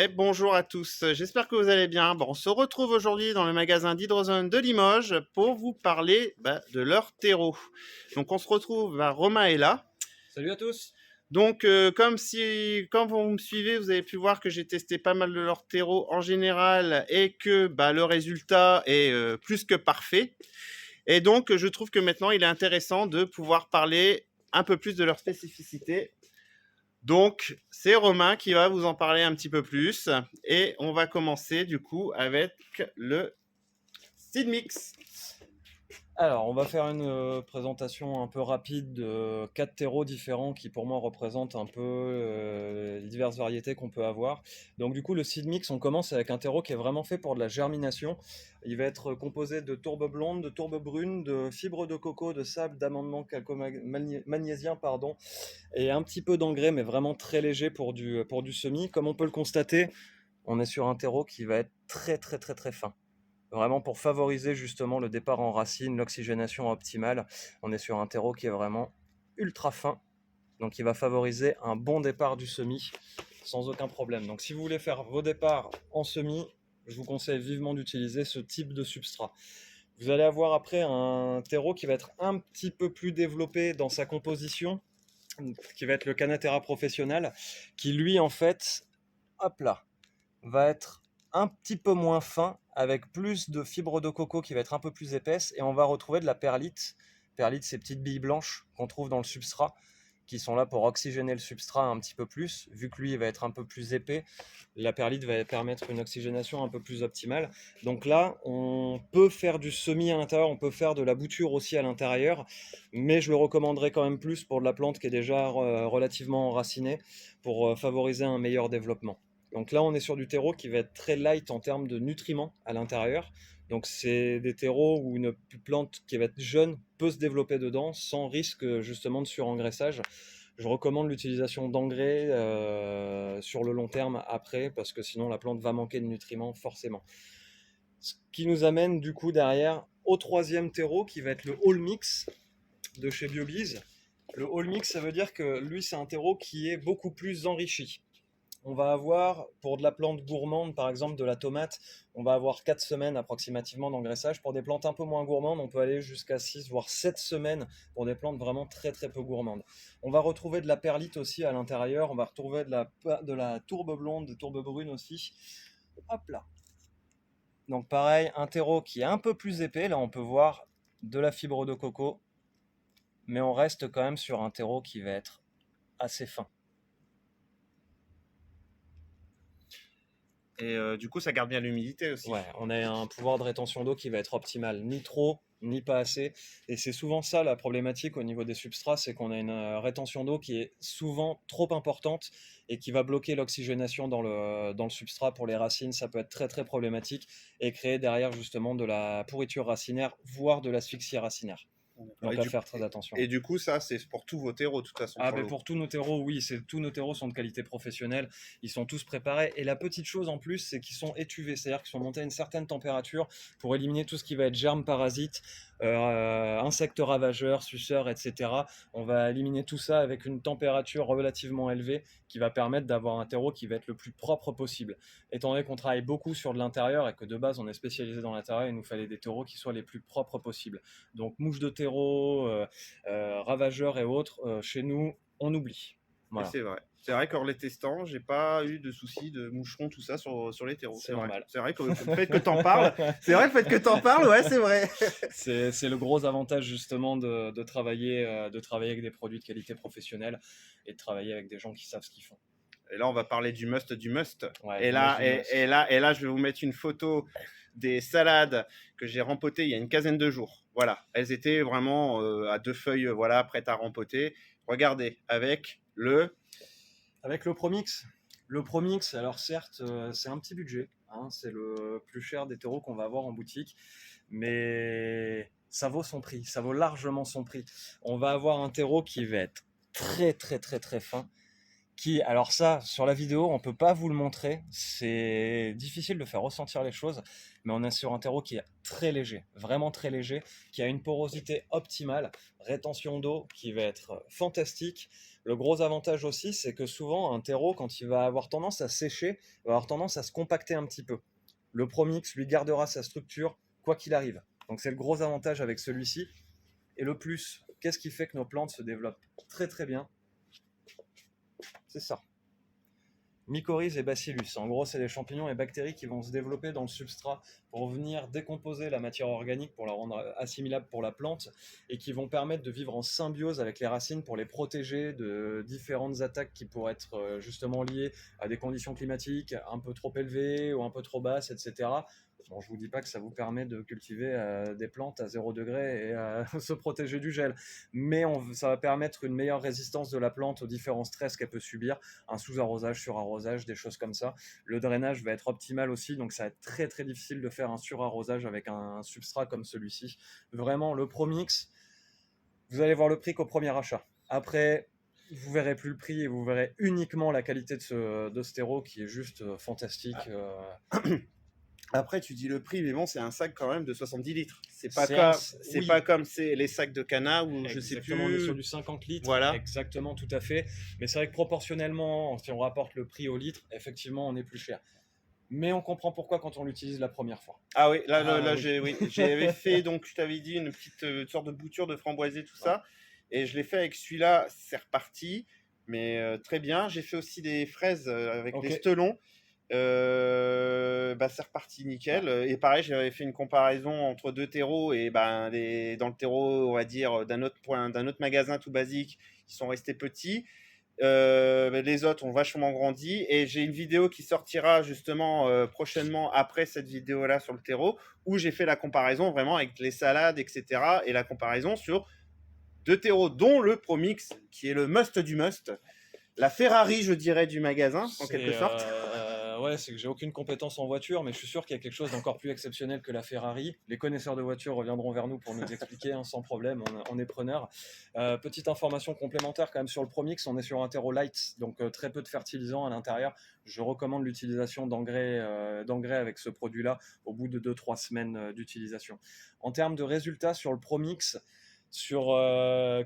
Et bonjour à tous, j'espère que vous allez bien. Bon, on se retrouve aujourd'hui dans le magasin d'Hydrozone de Limoges pour vous parler de leur terreau. Donc on se retrouve, Romain est là. Salut à tous. Donc quand vous me suivez, vous avez pu voir que j'ai testé pas mal de leur terreau en général et que le résultat est plus que parfait. Et donc je trouve que maintenant il est intéressant de pouvoir parler un peu plus de leurs spécificités. Donc, c'est Romain qui va vous en parler un petit peu plus. Et on va commencer du coup avec le Seed Mix. Alors, on va faire une présentation un peu rapide de 4 terreaux différents qui pour moi représentent un peu les diverses variétés qu'on peut avoir. Donc du coup, le seed mix, on commence avec un terreau qui est vraiment fait pour de la germination. Il va être composé de tourbe blonde, de tourbe brune, de fibres de coco, de sable, d'amendement calco-magnésien, pardon, et un petit peu d'engrais, mais vraiment très léger pour du semis. Comme on peut le constater, on est sur un terreau qui va être très très très très fin. Vraiment pour favoriser justement le départ en racine, l'oxygénation optimale. On est sur un terreau qui est vraiment ultra fin, donc il va favoriser un bon départ du semis sans aucun problème. Donc si vous voulez faire vos départs en semis, je vous conseille vivement d'utiliser ce type de substrat. Vous allez avoir après un terreau qui va être un petit peu plus développé dans sa composition, qui va être le Canaterra professionnel, qui lui en fait, hop là, va être un petit peu moins fin, avec plus de fibres de coco qui va être un peu plus épaisse, et on va retrouver de la perlite. Perlite, ces petites billes blanches qu'on trouve dans le substrat, qui sont là pour oxygéner le substrat un petit peu plus. Vu que lui il va être un peu plus épais, la perlite va permettre une oxygénation un peu plus optimale. Donc là, on peut faire du semis à l'intérieur, on peut faire de la bouture aussi à l'intérieur, mais je le recommanderais quand même plus pour de la plante qui est déjà relativement enracinée, pour favoriser un meilleur développement. Donc là, on est sur du terreau qui va être très light en termes de nutriments à l'intérieur. Donc c'est des terreaux où une plante qui va être jeune peut se développer dedans sans risque justement de surengraissage. Je recommande l'utilisation d'engrais sur le long terme après, parce que sinon la plante va manquer de nutriments forcément. Ce qui nous amène du coup derrière au troisième terreau qui va être le All Mix de chez BioBiz. Le All Mix, ça veut dire que lui c'est un terreau qui est beaucoup plus enrichi. On va avoir, pour de la plante gourmande, par exemple de la tomate, on va avoir 4 semaines approximativement d'engraissage. Pour des plantes un peu moins gourmandes, on peut aller jusqu'à 6 voire 7 semaines pour des plantes vraiment très très peu gourmandes. On va retrouver de la perlite aussi à l'intérieur, on va retrouver de la tourbe blonde, de tourbe brune aussi. Hop là. Donc pareil, un terreau qui est un peu plus épais, là on peut voir de la fibre de coco, mais on reste quand même sur un terreau qui va être assez fin. Et du coup, ça garde bien l'humidité aussi. Ouais, on a un pouvoir de rétention d'eau qui va être optimal, ni trop, ni pas assez. Et c'est souvent ça la problématique au niveau des substrats, c'est qu'on a une rétention d'eau qui est souvent trop importante et qui va bloquer l'oxygénation dans le substrat pour les racines. Ça peut être très très problématique et créer derrière justement de la pourriture racinaire, voire de l'asphyxie racinaire. Donc Et à du, faire très attention. et du coup, ça, c'est pour tous vos terreaux, de toute façon, Ah pour ben l'eau. pour tous nos terreaux, oui, tous nos terreaux sont de qualité professionnelle, ils sont tous préparés. Et la petite chose en plus, c'est qu'ils sont étuvés, c'est-à-dire qu'ils sont montés à une certaine température pour éliminer tout ce qui va être germes, parasites, insectes ravageurs, suceurs, etc. On va éliminer tout ça avec une température relativement élevée qui va permettre d'avoir un terreau qui va être le plus propre possible. Étant donné qu'on travaille beaucoup sur de l'intérieur et que de base on est spécialisé dans l'intérieur, il nous fallait des terreaux qui soient les plus propres possibles. Donc mouches de terreau, ravageurs et autres, chez nous, on oublie. Et Voilà, c'est vrai. C'est vrai qu'en les testant, j'ai pas eu de soucis de moucherons, tout ça sur les terreaux. c'est C'est vrai. normal. C'est vrai que le fait que t'en parles, c'est vrai, le fait que t'en parles, ouais, c'est vrai. C'est le gros avantage justement de travailler avec des produits de qualité professionnelle et de travailler avec des gens qui savent ce qu'ils font. Et là, on va parler du must du must. Ouais, Et du must là, du et, must. et là, je vais vous mettre une photo des salades que j'ai rempotées il y a une quinzaine de jours. Voilà, elles étaient vraiment à 2 feuilles, voilà, prêtes à rempoter. Regardez, avec le. Avec le Promix. Le Promix, alors certes, c'est un petit budget, hein, c'est le plus cher des terreaux qu'on va avoir en boutique, mais ça vaut son prix, ça vaut largement son prix. On va avoir un terreau qui va être très très très très fin, Alors ça, sur la vidéo, on peut pas vous le montrer. C'est difficile de faire ressentir les choses, mais on est sur un terreau qui est très léger, vraiment très léger, qui a une porosité optimale, rétention d'eau qui va être fantastique. Le gros avantage aussi, c'est que souvent, un terreau, quand il va avoir tendance à sécher, va avoir tendance à se compacter un petit peu. Le Promix lui gardera sa structure, quoi qu'il arrive. Donc c'est le gros avantage avec celui-ci. Et le plus, qu'est-ce qui fait que nos plantes se développent très très bien? C'est ça. Mycorrhizes et bacillus. En gros, c'est les champignons et bactéries qui vont se développer dans le substrat pour venir décomposer la matière organique pour la rendre assimilable pour la plante et qui vont permettre de vivre en symbiose avec les racines pour les protéger de différentes attaques qui pourraient être justement liées à des conditions climatiques un peu trop élevées ou un peu trop basses, etc. Bon, je ne vous dis pas que ça vous permet de cultiver des plantes à 0 degré et à se protéger du gel, mais ça va permettre une meilleure résistance de la plante aux différents stress qu'elle peut subir, un sous-arrosage, surarrosage, des choses comme ça. Le drainage va être optimal aussi, donc ça va être très très difficile de faire un surarrosage avec un substrat comme celui-ci. Vraiment, le Promix, vous allez voir le prix qu'au premier achat. Après, vous verrez plus le prix et vous verrez uniquement la qualité de ce terreau qui est juste fantastique. Après, tu dis le prix, mais bon, c'est un sac quand même de 70 litres. C'est Oui, pas comme les sacs de Cana où je sais exactement, on est sur plus. du 50 litres, Voilà. exactement, tout à fait. Mais c'est vrai que proportionnellement, si on rapporte le prix au litre, effectivement, on est plus cher. Mais on comprend pourquoi quand on l'utilise la première fois. Ah oui, Oui. j'avais fait, donc je t'avais dit, une petite sorte de bouture de framboisier, tout ça. Et je l'ai fait avec celui-là, c'est reparti. Mais très bien. J'ai fait aussi des fraises avec Ok. les stelons. C'est reparti nickel. Et pareil, j'avais fait une comparaison entre deux terreaux et dans le terreau, on va dire, d'un autre magasin tout basique, ils sont restés petits. Les autres ont vachement grandi et j'ai une vidéo qui sortira justement prochainement après cette vidéo là sur le terreau où j'ai fait la comparaison vraiment avec les salades, etc., et la comparaison sur deux terreaux dont le Promix qui est le must du must, la Ferrari je dirais du magasin en quelque sorte. Ouais, c'est que j'ai aucune compétence en voiture, mais je suis sûr qu'il y a quelque chose d'encore plus exceptionnel que la Ferrari. Les connaisseurs de voitures reviendront vers nous pour nous expliquer, hein, sans problème, on est preneur. Petite information complémentaire quand même sur le Promix, on est sur un terreau light, donc très peu de fertilisants à l'intérieur. Je recommande l'utilisation d'engrais avec ce produit-là au bout de 2-3 semaines d'utilisation. En termes de résultats sur le Promix, sur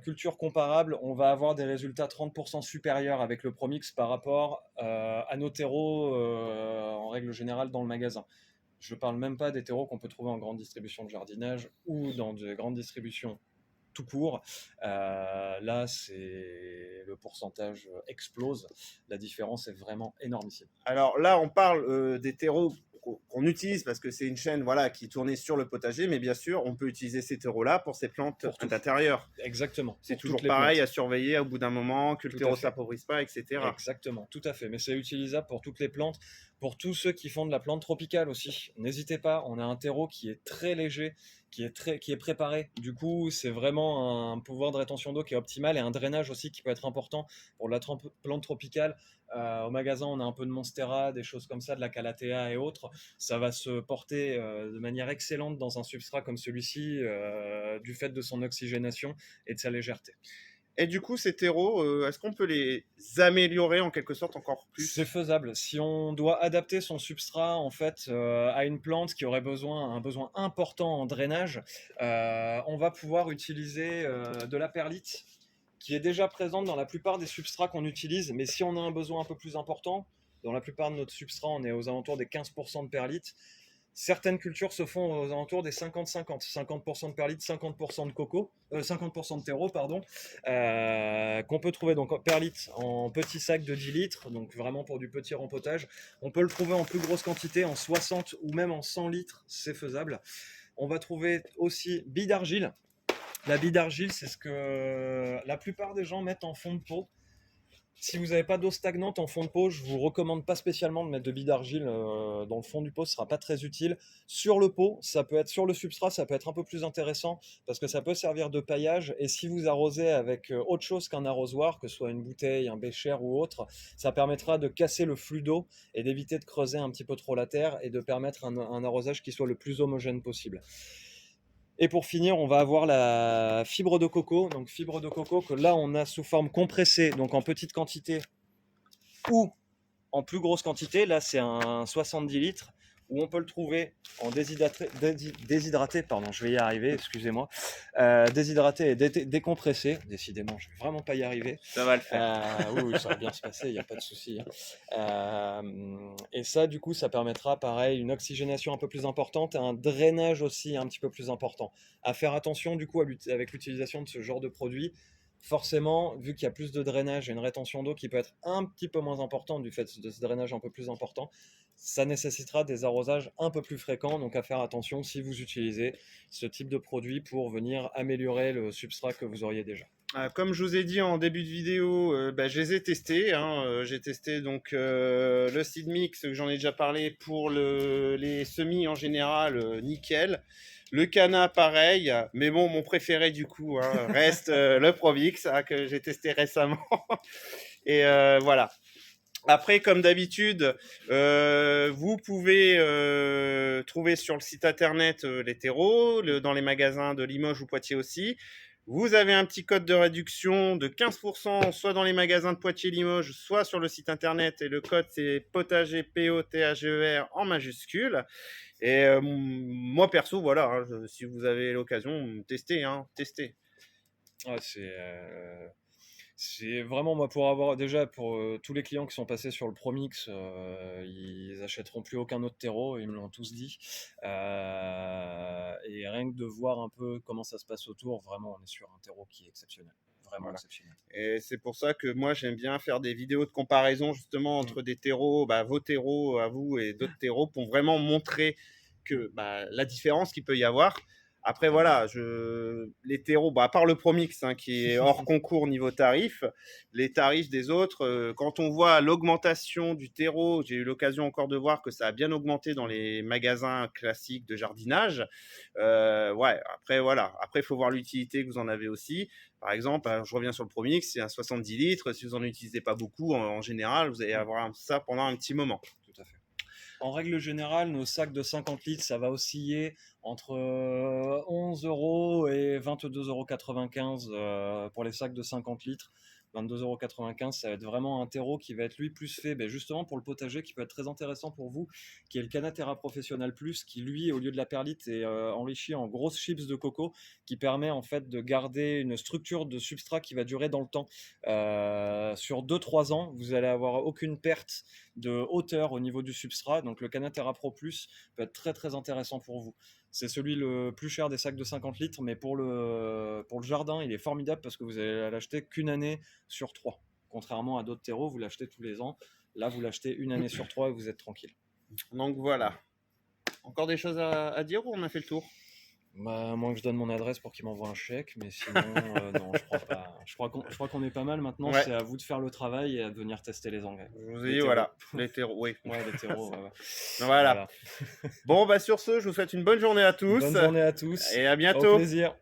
culture comparable, on va avoir des résultats 30% supérieurs avec le Promix par rapport à nos terreaux en règle générale dans le magasin. Je ne parle même pas des terreaux qu'on peut trouver en grande distribution de jardinage ou dans de grandes distributions tout court. Là, le pourcentage explose. La différence est vraiment énormissime. Alors là, on parle des terreaux qu'on utilise parce que c'est une chaîne qui tournait sur le potager, mais bien sûr, on peut utiliser ces terreaux-là pour ces plantes d'intérieur. Exactement. C'est toujours pareil à surveiller au bout d'un moment, que le terreau ne fait. s'appauvrisse pas, etc. Exactement, tout à fait. Mais c'est utilisable pour toutes les plantes, pour tous ceux qui font de la plante tropicale aussi. N'hésitez pas, on a un terreau qui est très léger, qui est préparé. Du coup, c'est vraiment un pouvoir de rétention d'eau qui est optimal et un drainage aussi qui peut être important pour la plante tropicale. Au magasin, on a un peu de Monstera, des choses comme ça, de la Calathea et autres. Ça va se porter de manière excellente dans un substrat comme celui-ci, du fait de son oxygénation et de sa légèreté. Et du coup, ces terreaux, est-ce qu'on peut les améliorer en quelque sorte encore plus? C'est faisable. Si on doit adapter son substrat en fait à une plante qui aurait un besoin important en drainage, on va pouvoir utiliser de la perlite qui est déjà présente dans la plupart des substrats qu'on utilise. Mais si on a un besoin un peu plus important, dans la plupart de notre substrats, on est aux alentours des 15% de perlite. Certaines cultures se font aux alentours des 50-50. 50% de perlite, 50% de coco, 50% de terreau, pardon, qu'on peut trouver donc perlite en petits sacs de 10 litres, donc vraiment pour du petit rempotage. On peut le trouver en plus grosse quantité, en 60 ou même en 100 litres, c'est faisable. On va trouver aussi billes d'argile. La bille d'argile, c'est ce que la plupart des gens mettent en fond de pot. Si vous n'avez pas d'eau stagnante en fond de pot, je ne vous recommande pas spécialement de mettre de billes d'argile dans le fond du pot, ce ne sera pas très utile. Sur le pot, ça peut être sur le substrat, ça peut être un peu plus intéressant parce que ça peut servir de paillage. Et si vous arrosez avec autre chose qu'un arrosoir, que ce soit une bouteille, un bécher ou autre, ça permettra de casser le flux d'eau et d'éviter de creuser un petit peu trop la terre et de permettre un arrosage qui soit le plus homogène possible. Et pour finir, on va avoir la fibre de coco. Donc fibre de coco que là, on a sous forme compressée, donc en petite quantité ou en plus grosse quantité. Là, c'est un 70 litres où on peut le trouver en déshydraté, pardon, je vais y arriver, excusez-moi, déshydraté et décompressé. Décidément, je vais vraiment pas y arriver. Ça va le faire. Oui, ça va bien se passer, il n'y a pas de souci. Et ça, du coup, ça permettra, pareil, une oxygénation un peu plus importante et un drainage aussi un petit peu plus important. À faire attention, du coup, avec l'utilisation de ce genre de produit. Forcément, vu qu'il y a plus de drainage et une rétention d'eau qui peut être un petit peu moins importante du fait de ce drainage un peu plus important, ça nécessitera des arrosages un peu plus fréquents. Donc à faire attention si vous utilisez ce type de produit pour venir améliorer le substrat que vous auriez déjà. Comme je vous ai dit en début de vidéo, je les ai testés. J'ai testé donc le Seed Mix, que j'en ai déjà parlé, pour les semis en général, nickel. Le Cana, pareil. Mais bon, mon préféré du coup reste le Provix, que j'ai testé récemment. Et voilà. Après, comme d'habitude, vous pouvez trouver sur le site internet les terreaux, dans les magasins de Limoges ou Poitiers aussi. Vous avez un petit code de réduction de 15%, soit dans les magasins de Poitiers-Limoges, soit sur le site internet. Et le code, c'est potager, P-O-T-A-G-E-R en majuscule. Et moi, perso, voilà, si vous avez l'occasion, testez. Ouais, c'est vraiment, moi, pour avoir déjà pour tous les clients qui sont passés sur le Promix, ils achèteront plus aucun autre terreau, ils me l'ont tous dit. Et rien que de voir un peu comment ça se passe autour, vraiment, on est sur un terreau qui est exceptionnel. Vraiment Voilà. exceptionnel. Et c'est pour ça que moi, j'aime bien faire des vidéos de comparaison justement entre des terreaux, vos terreaux à vous et d'autres terreaux, pour vraiment montrer que la différence qu'il peut y avoir. Après, voilà, les terreaux, à part le Promix qui est hors concours niveau tarif, les tarifs des autres, quand on voit l'augmentation du terreau, j'ai eu l'occasion encore de voir que ça a bien augmenté dans les magasins classiques de jardinage. Après, voilà. Après, il faut voir l'utilité que vous en avez aussi. Par exemple, je reviens sur le Promix, c'est un 70 litres. Si vous n'en utilisez pas beaucoup, en général, vous allez avoir ça pendant un petit moment. Tout à fait. En règle générale, nos sacs de 50 litres, ça va osciller entre 11 € et 22,95 € pour les sacs de 50 litres. 22,95 €, ça va être vraiment un terreau qui va être lui plus fait justement pour le potager, qui peut être très intéressant pour vous, qui est le Canaterra Professionnal Plus, qui lui, au lieu de la perlite, est enrichi en grosses chips de coco, qui permet en fait de garder une structure de substrat qui va durer dans le temps. Sur 2-3 ans, vous allez avoir aucune perte de hauteur au niveau du substrat. Donc le Canaterra Pro Plus peut être très très intéressant pour vous. C'est celui le plus cher des sacs de 50 litres, mais pour le jardin, il est formidable parce que vous allez l'acheter qu'une année sur 3. Contrairement à d'autres terreaux, vous l'achetez tous les ans. Là, vous l'achetez une année sur 3 et vous êtes tranquille. Donc voilà. Encore des choses à dire ou on a fait le tour? À moins que je donne mon adresse pour qu'il m'envoie un chèque, mais sinon, non, je crois pas. Je crois qu'on est pas mal maintenant. Ouais. C'est à vous de faire le travail et à venir tester les engrais. Je vous ai dit, voilà, les terreaux, oui. Ouais, les terreaux, ouais. Voilà. Bon, sur ce, je vous souhaite une bonne journée à tous. Bonne journée à tous. Et à bientôt. Au plaisir.